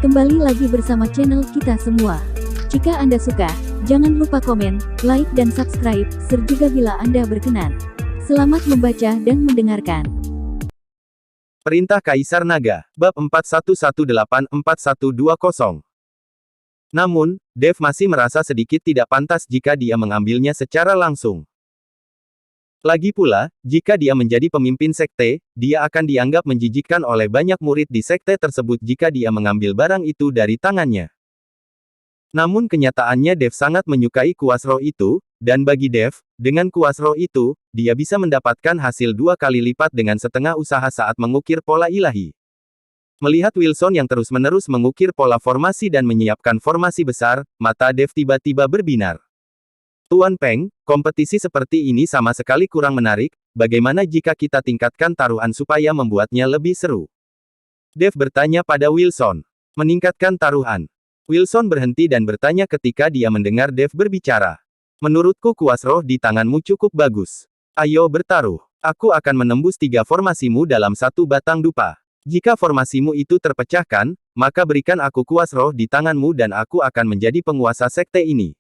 Kembali lagi bersama channel kita semua. Jika Anda suka, jangan lupa komen, like dan subscribe, serta bila Anda berkenan. Selamat membaca dan mendengarkan. Perintah Kaisar Naga, Bab 4118-4120. Namun, Dev masih merasa sedikit tidak pantas jika dia mengambilnya secara langsung. Lagi pula, jika dia menjadi pemimpin sekte, dia akan dianggap menjijikkan oleh banyak murid di sekte tersebut jika dia mengambil barang itu dari tangannya. Namun kenyataannya Dev sangat menyukai kuas roh itu, dan bagi Dev, dengan kuas roh itu, dia bisa mendapatkan hasil 2 kali lipat dengan setengah usaha saat mengukir pola ilahi. Melihat Wilson yang terus-menerus mengukir pola formasi dan menyiapkan formasi besar, mata Dev tiba-tiba berbinar. Tuan Peng, kompetisi seperti ini sama sekali kurang menarik, bagaimana jika kita tingkatkan taruhan supaya membuatnya lebih seru? Dev bertanya pada Wilson. Meningkatkan taruhan. Wilson berhenti dan bertanya ketika dia mendengar Dev berbicara. Menurutku kuas roh di tanganmu cukup bagus. Ayo bertaruh. Aku akan menembus 3 formasimu dalam 1 batang dupa. Jika formasimu itu terpecahkan, maka berikan aku kuas roh di tanganmu dan aku akan menjadi penguasa sekte ini.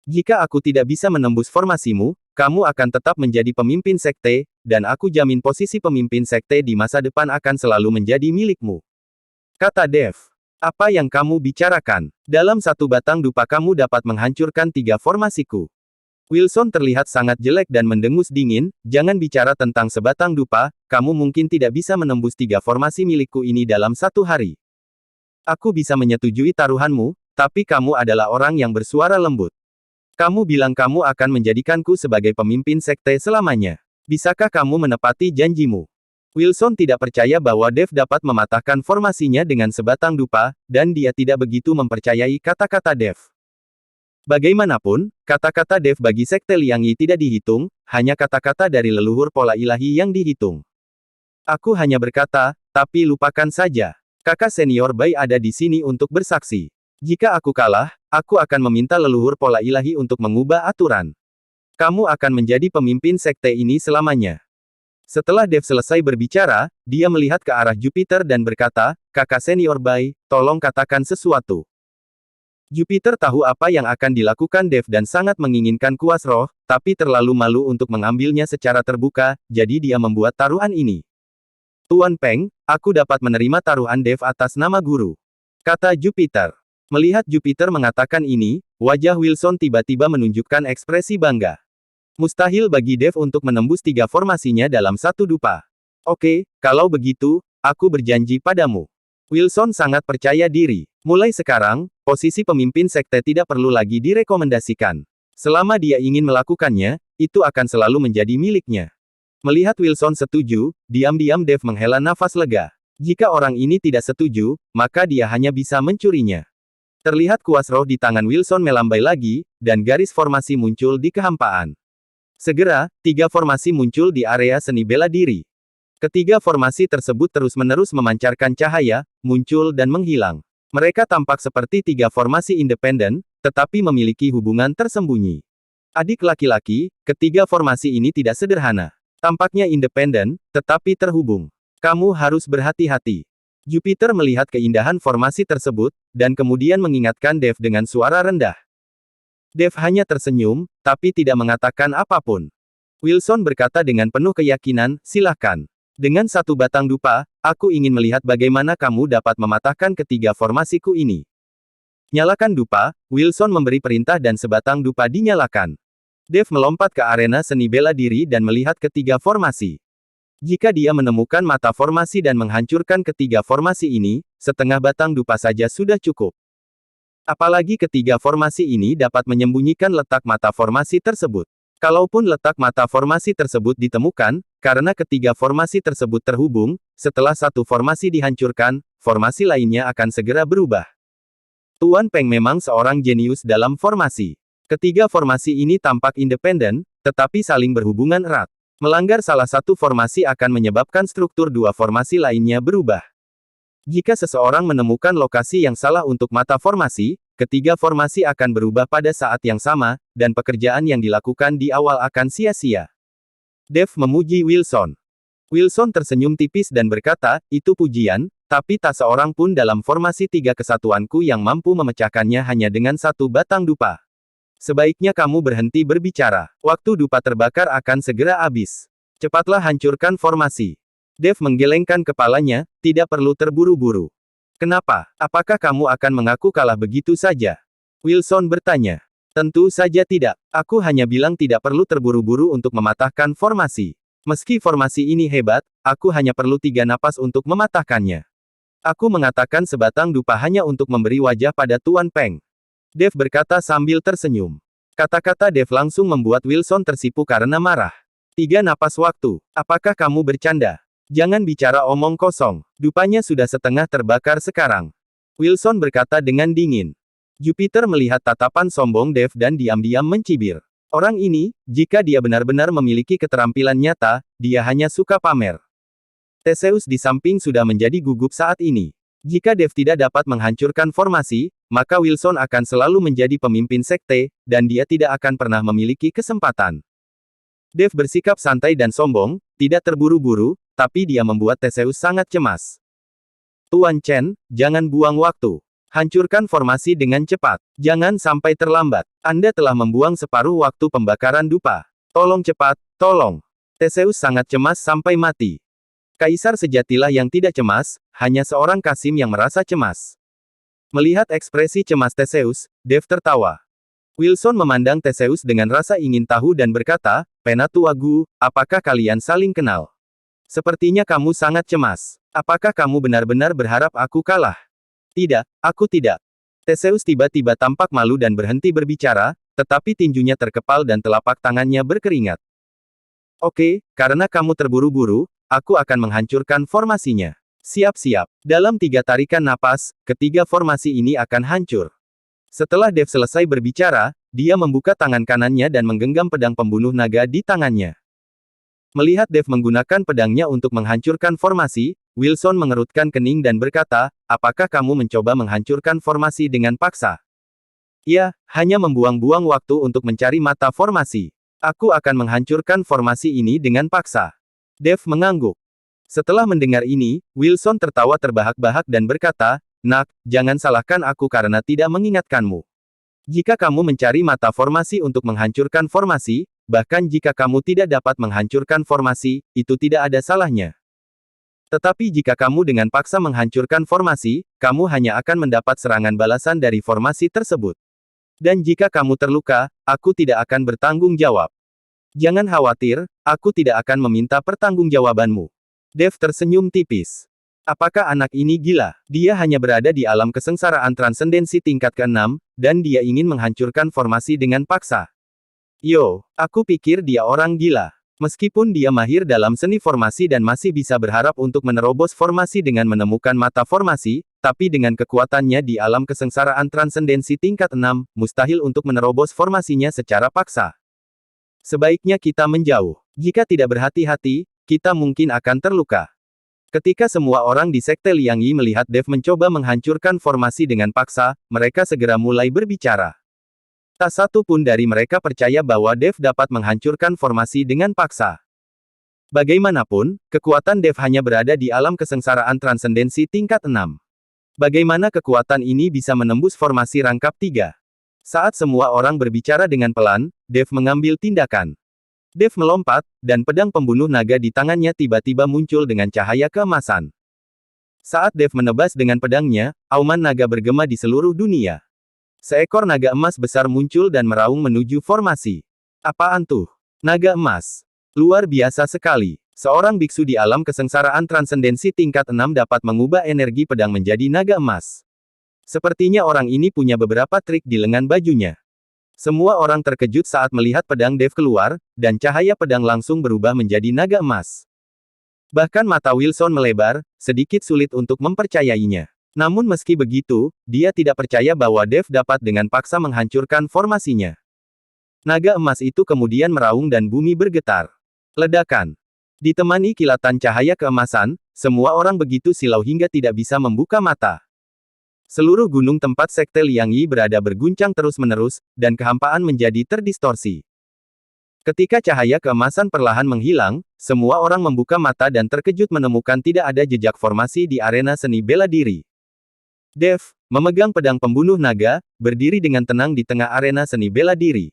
Jika aku tidak bisa menembus formasimu, kamu akan tetap menjadi pemimpin sekte, dan aku jamin posisi pemimpin sekte di masa depan akan selalu menjadi milikmu. Kata Dev. Apa yang kamu bicarakan? Dalam 1 batang dupa kamu dapat menghancurkan 3 formasiku. Wilson terlihat sangat jelek dan mendengus dingin, jangan bicara tentang sebatang dupa, kamu mungkin tidak bisa menembus 3 formasi milikku ini dalam 1 hari. Aku bisa menyetujui taruhanmu, tapi kamu adalah orang yang bersuara lembut. Kamu bilang kamu akan menjadikanku sebagai pemimpin sekte selamanya. Bisakah kamu menepati janjimu? Wilson tidak percaya bahwa Dev dapat mematahkan formasinya dengan sebatang dupa, dan dia tidak begitu mempercayai kata-kata Dev. Bagaimanapun, kata-kata Dev bagi sekte Liang Yi tidak dihitung, hanya kata-kata dari leluhur pola ilahi yang dihitung. Aku hanya berkata, tapi lupakan saja. Kakak senior Bai ada di sini untuk bersaksi. Jika aku kalah, aku akan meminta leluhur pola ilahi untuk mengubah aturan. Kamu akan menjadi pemimpin sekte ini selamanya. Setelah Dev selesai berbicara, dia melihat ke arah Jupiter dan berkata, kakak senior Bai, tolong katakan sesuatu. Jupiter tahu apa yang akan dilakukan Dev dan sangat menginginkan kuas roh, tapi terlalu malu untuk mengambilnya secara terbuka, jadi dia membuat taruhan ini. Tuan Peng, aku dapat menerima taruhan Dev atas nama guru. Kata Jupiter. Melihat Jupiter mengatakan ini, wajah Wilson tiba-tiba menunjukkan ekspresi bangga. Mustahil bagi Dev untuk menembus 3 formasinya dalam 1 dupa. Oke, kalau begitu, aku berjanji padamu. Wilson sangat percaya diri. Mulai sekarang, posisi pemimpin sekte tidak perlu lagi direkomendasikan. Selama dia ingin melakukannya, itu akan selalu menjadi miliknya. Melihat Wilson setuju, diam-diam Dev menghela nafas lega. Jika orang ini tidak setuju, maka dia hanya bisa mencurinya. Terlihat kuas roh di tangan Wilson melambai lagi, dan garis formasi muncul di kehampaan. Segera, 3 formasi muncul di area seni bela diri. Ketiga formasi tersebut terus-menerus memancarkan cahaya, muncul dan menghilang. Mereka tampak seperti 3 formasi independen, tetapi memiliki hubungan tersembunyi. Adik laki-laki, ketiga formasi ini tidak sederhana. Tampaknya independen, tetapi terhubung. Kamu harus berhati-hati. Jupiter melihat keindahan formasi tersebut, dan kemudian mengingatkan Dev dengan suara rendah. Dev hanya tersenyum, tapi tidak mengatakan apapun. Wilson berkata dengan penuh keyakinan, silakan. Dengan 1 batang dupa, aku ingin melihat bagaimana kamu dapat mematahkan ketiga formasiku ini. Nyalakan dupa, Wilson memberi perintah dan sebatang dupa dinyalakan. Dev melompat ke arena seni bela diri dan melihat ketiga formasi. Jika dia menemukan mata formasi dan menghancurkan ketiga formasi ini, setengah batang dupa saja sudah cukup. Apalagi ketiga formasi ini dapat menyembunyikan letak mata formasi tersebut. Kalaupun letak mata formasi tersebut ditemukan, karena ketiga formasi tersebut terhubung, setelah 1 formasi dihancurkan, formasi lainnya akan segera berubah. Tuan Peng memang seorang jenius dalam formasi. Ketiga formasi ini tampak independen, tetapi saling berhubungan erat. Melanggar salah satu formasi akan menyebabkan struktur 2 formasi lainnya berubah. Jika seseorang menemukan lokasi yang salah untuk mata formasi, ketiga formasi akan berubah pada saat yang sama, dan pekerjaan yang dilakukan di awal akan sia-sia. Dev memuji Wilson. Wilson tersenyum tipis dan berkata, itu pujian, tapi tak seorang pun dalam formasi tiga kesatuanku yang mampu memecahkannya hanya dengan satu batang dupa. Sebaiknya kamu berhenti berbicara. Waktu dupa terbakar akan segera habis. Cepatlah hancurkan formasi. Dave menggelengkan kepalanya, tidak perlu terburu-buru. Kenapa? Apakah kamu akan mengaku kalah begitu saja? Wilson bertanya. Tentu saja tidak. Aku hanya bilang tidak perlu terburu-buru untuk mematahkan formasi. Meski formasi ini hebat, aku hanya perlu 3 napas untuk mematahkannya. Aku mengatakan sebatang dupa hanya untuk memberi wajah pada Tuan Peng. Dave berkata sambil tersenyum. Kata-kata Dave langsung membuat Wilson tersipu karena marah. 3 napas waktu. Apakah kamu bercanda? Jangan bicara omong kosong. Dupanya sudah setengah terbakar sekarang. Wilson berkata dengan dingin. Jupiter melihat tatapan sombong Dave dan diam-diam mencibir. Orang ini, jika dia benar-benar memiliki keterampilan nyata, dia hanya suka pamer. Theseus di samping sudah menjadi gugup saat ini. Jika Dave tidak dapat menghancurkan formasi, maka Wilson akan selalu menjadi pemimpin sekte, dan dia tidak akan pernah memiliki kesempatan. Dave bersikap santai dan sombong, tidak terburu-buru, tapi dia membuat Theseus sangat cemas. Tuan Chen, jangan buang waktu. Hancurkan formasi dengan cepat. Jangan sampai terlambat. Anda telah membuang separuh waktu pembakaran dupa. Tolong cepat, tolong. Theseus sangat cemas sampai mati. Kaisar sejatilah yang tidak cemas, hanya seorang Kasim yang merasa cemas. Melihat ekspresi cemas Theseus, Dave tertawa. Wilson memandang Theseus dengan rasa ingin tahu dan berkata, Penatuagu, apakah kalian saling kenal? Sepertinya kamu sangat cemas. Apakah kamu benar-benar berharap aku kalah? Tidak, aku tidak. Theseus tiba-tiba tampak malu dan berhenti berbicara, tetapi tinjunya terkepal dan telapak tangannya berkeringat. Oke, karena kamu terburu-buru, aku akan menghancurkan formasinya. Siap-siap. Dalam 3 tarikan napas, ketiga formasi ini akan hancur. Setelah Dave selesai berbicara, dia membuka tangan kanannya dan menggenggam pedang pembunuh naga di tangannya. Melihat Dave menggunakan pedangnya untuk menghancurkan formasi, Wilson mengerutkan kening dan berkata, apakah kamu mencoba menghancurkan formasi dengan paksa? Ya, hanya membuang-buang waktu untuk mencari mata formasi. Aku akan menghancurkan formasi ini dengan paksa. Dave mengangguk. Setelah mendengar ini, Wilson tertawa terbahak-bahak dan berkata, Nak, jangan salahkan aku karena tidak mengingatkanmu. Jika kamu mencari mata formasi untuk menghancurkan formasi, bahkan jika kamu tidak dapat menghancurkan formasi, itu tidak ada salahnya. Tetapi jika kamu dengan paksa menghancurkan formasi, kamu hanya akan mendapat serangan balasan dari formasi tersebut. Dan jika kamu terluka, aku tidak akan bertanggung jawab. Jangan khawatir, aku tidak akan meminta pertanggungjawabanmu. Dave tersenyum tipis. Apakah anak ini gila? Dia hanya berada di alam kesengsaraan transendensi tingkat ke-6, dan dia ingin menghancurkan formasi dengan paksa. Yo, aku pikir dia orang gila. Meskipun dia mahir dalam seni formasi dan masih bisa berharap untuk menerobos formasi dengan menemukan mata formasi, tapi dengan kekuatannya di alam kesengsaraan transendensi tingkat 6, mustahil untuk menerobos formasinya secara paksa. Sebaiknya kita menjauh. Jika tidak berhati-hati, kita mungkin akan terluka. Ketika semua orang di Sekte Liang Yi melihat Dave mencoba menghancurkan formasi dengan paksa, mereka segera mulai berbicara. Tak satu pun dari mereka percaya bahwa Dave dapat menghancurkan formasi dengan paksa. Bagaimanapun, kekuatan Dave hanya berada di alam kesengsaraan transendensi tingkat 6. Bagaimana kekuatan ini bisa menembus formasi rangkap 3? Saat semua orang berbicara dengan pelan, Dave mengambil tindakan. Dave melompat, dan pedang pembunuh naga di tangannya tiba-tiba muncul dengan cahaya keemasan. Saat Dave menebas dengan pedangnya, auman naga bergema di seluruh dunia. Seekor naga emas besar muncul dan meraung menuju formasi. Apaan tuh? Naga emas. Luar biasa sekali. Seorang biksu di alam kesengsaraan transendensi tingkat 6 dapat mengubah energi pedang menjadi naga emas. Sepertinya orang ini punya beberapa trik di lengan bajunya. Semua orang terkejut saat melihat pedang Dave keluar, dan cahaya pedang langsung berubah menjadi naga emas. Bahkan mata Wilson melebar, sedikit sulit untuk mempercayainya. Namun meski begitu, dia tidak percaya bahwa Dave dapat dengan paksa menghancurkan formasinya. Naga emas itu kemudian meraung dan bumi bergetar. Ledakan. Ditemani kilatan cahaya keemasan, semua orang begitu silau hingga tidak bisa membuka mata. Seluruh gunung tempat Sekte Liang Yi berada berguncang terus-menerus, dan kehampaan menjadi terdistorsi. Ketika cahaya keemasan perlahan menghilang, semua orang membuka mata dan terkejut menemukan tidak ada jejak formasi di arena seni bela diri. Dev, memegang pedang pembunuh naga, berdiri dengan tenang di tengah arena seni bela diri.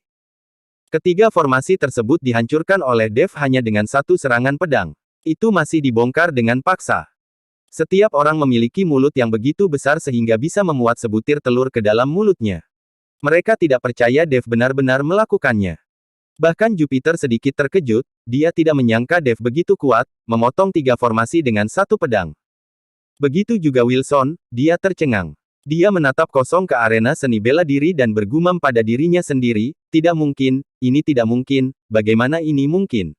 Ketiga formasi tersebut dihancurkan oleh Dev hanya dengan satu serangan pedang. Itu masih dibongkar dengan paksa. Setiap orang memiliki mulut yang begitu besar sehingga bisa memuat sebutir telur ke dalam mulutnya. Mereka tidak percaya Dev benar-benar melakukannya. Bahkan Jupiter sedikit terkejut, dia tidak menyangka Dev begitu kuat, memotong tiga formasi dengan satu pedang. Begitu juga Wilson, dia tercengang. Dia menatap kosong ke arena seni bela diri dan bergumam pada dirinya sendiri, tidak mungkin, ini tidak mungkin, bagaimana ini mungkin?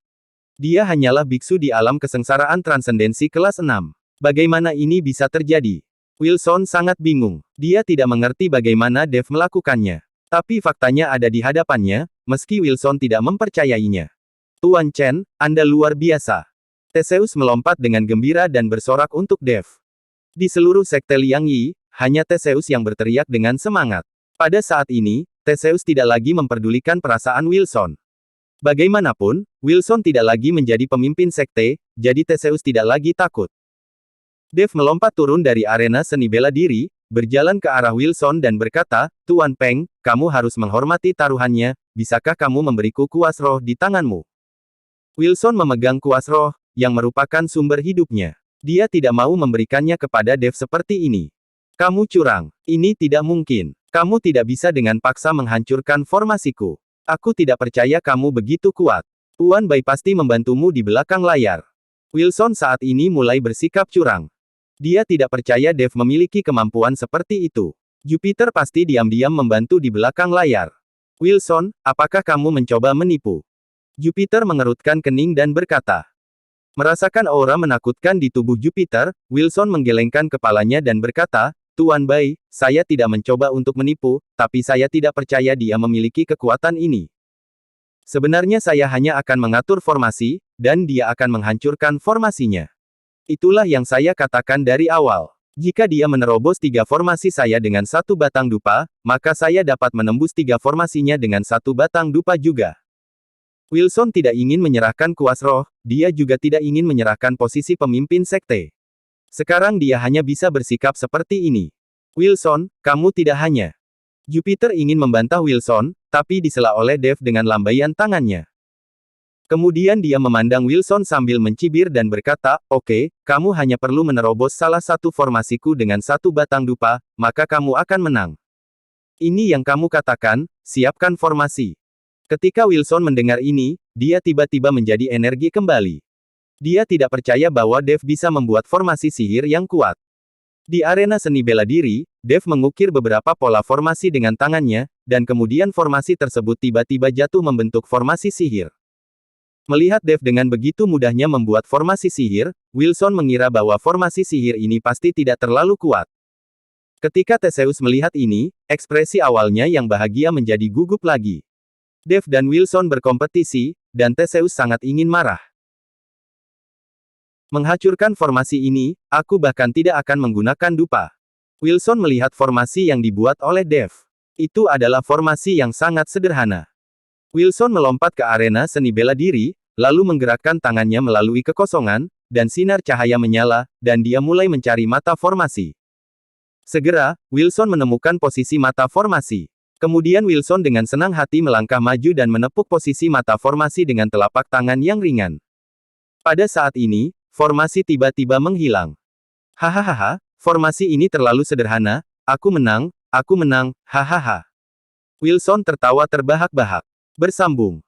Dia hanyalah biksu di alam kesengsaraan transendensi kelas 6. Bagaimana ini bisa terjadi? Wilson sangat bingung. Dia tidak mengerti bagaimana Dev melakukannya. Tapi faktanya ada di hadapannya, meski Wilson tidak mempercayainya. Tuan Chen, Anda luar biasa. Theseus melompat dengan gembira dan bersorak untuk Dev. Di seluruh sekte Liang Yi, hanya Theseus yang berteriak dengan semangat. Pada saat ini, Theseus tidak lagi memperdulikan perasaan Wilson. Bagaimanapun, Wilson tidak lagi menjadi pemimpin sekte, jadi Theseus tidak lagi takut. Dev melompat turun dari arena seni bela diri, berjalan ke arah Wilson dan berkata, Tuan Peng, kamu harus menghormati taruhannya, bisakah kamu memberiku kuas roh di tanganmu? Wilson memegang kuas roh, yang merupakan sumber hidupnya. Dia tidak mau memberikannya kepada Dev seperti ini. Kamu curang. Ini tidak mungkin. Kamu tidak bisa dengan paksa menghancurkan formasiku. Aku tidak percaya kamu begitu kuat. Tuan Bai pasti membantumu di belakang layar. Wilson saat ini mulai bersikap curang. Dia tidak percaya Dev memiliki kemampuan seperti itu. Jupiter pasti diam-diam membantu di belakang layar. Wilson, apakah kamu mencoba menipu? Jupiter mengerutkan kening dan berkata. Merasakan aura menakutkan di tubuh Jupiter, Wilson menggelengkan kepalanya dan berkata, Tuan Bai, saya tidak mencoba untuk menipu, tapi saya tidak percaya dia memiliki kekuatan ini. Sebenarnya saya hanya akan mengatur formasi, dan dia akan menghancurkan formasinya. Itulah yang saya katakan dari awal. Jika dia menerobos tiga formasi saya dengan satu batang dupa, maka saya dapat menembus tiga formasinya dengan satu batang dupa juga. Wilson tidak ingin menyerahkan kuas roh, dia juga tidak ingin menyerahkan posisi pemimpin sekte. Sekarang dia hanya bisa bersikap seperti ini. Wilson, kamu tidak hanya. Jupiter ingin membantah Wilson, tapi disela oleh Dev dengan lambaian tangannya. Kemudian dia memandang Wilson sambil mencibir dan berkata, oke, kamu hanya perlu menerobos salah satu formasiku dengan satu batang dupa, maka kamu akan menang. Ini yang kamu katakan, siapkan formasi. Ketika Wilson mendengar ini, dia tiba-tiba menjadi energi kembali. Dia tidak percaya bahwa Dev bisa membuat formasi sihir yang kuat. Di arena seni bela diri, Dev mengukir beberapa pola formasi dengan tangannya, dan kemudian formasi tersebut tiba-tiba jatuh membentuk formasi sihir. Melihat Dev dengan begitu mudahnya membuat formasi sihir, Wilson mengira bahwa formasi sihir ini pasti tidak terlalu kuat. Ketika Theseus melihat ini, ekspresi awalnya yang bahagia menjadi gugup lagi. Dev dan Wilson berkompetisi, dan Theseus sangat ingin marah. Menghancurkan formasi ini, aku bahkan tidak akan menggunakan dupa. Wilson melihat formasi yang dibuat oleh Dev. Itu adalah formasi yang sangat sederhana. Wilson melompat ke arena seni bela diri, lalu menggerakkan tangannya melalui kekosongan, dan sinar cahaya menyala, dan dia mulai mencari mata formasi. Segera, Wilson menemukan posisi mata formasi. Kemudian Wilson dengan senang hati melangkah maju dan menepuk posisi mata formasi dengan telapak tangan yang ringan. Pada saat ini, formasi tiba-tiba menghilang. Hahaha, formasi ini terlalu sederhana, aku menang, hahaha. Wilson tertawa terbahak-bahak. Bersambung.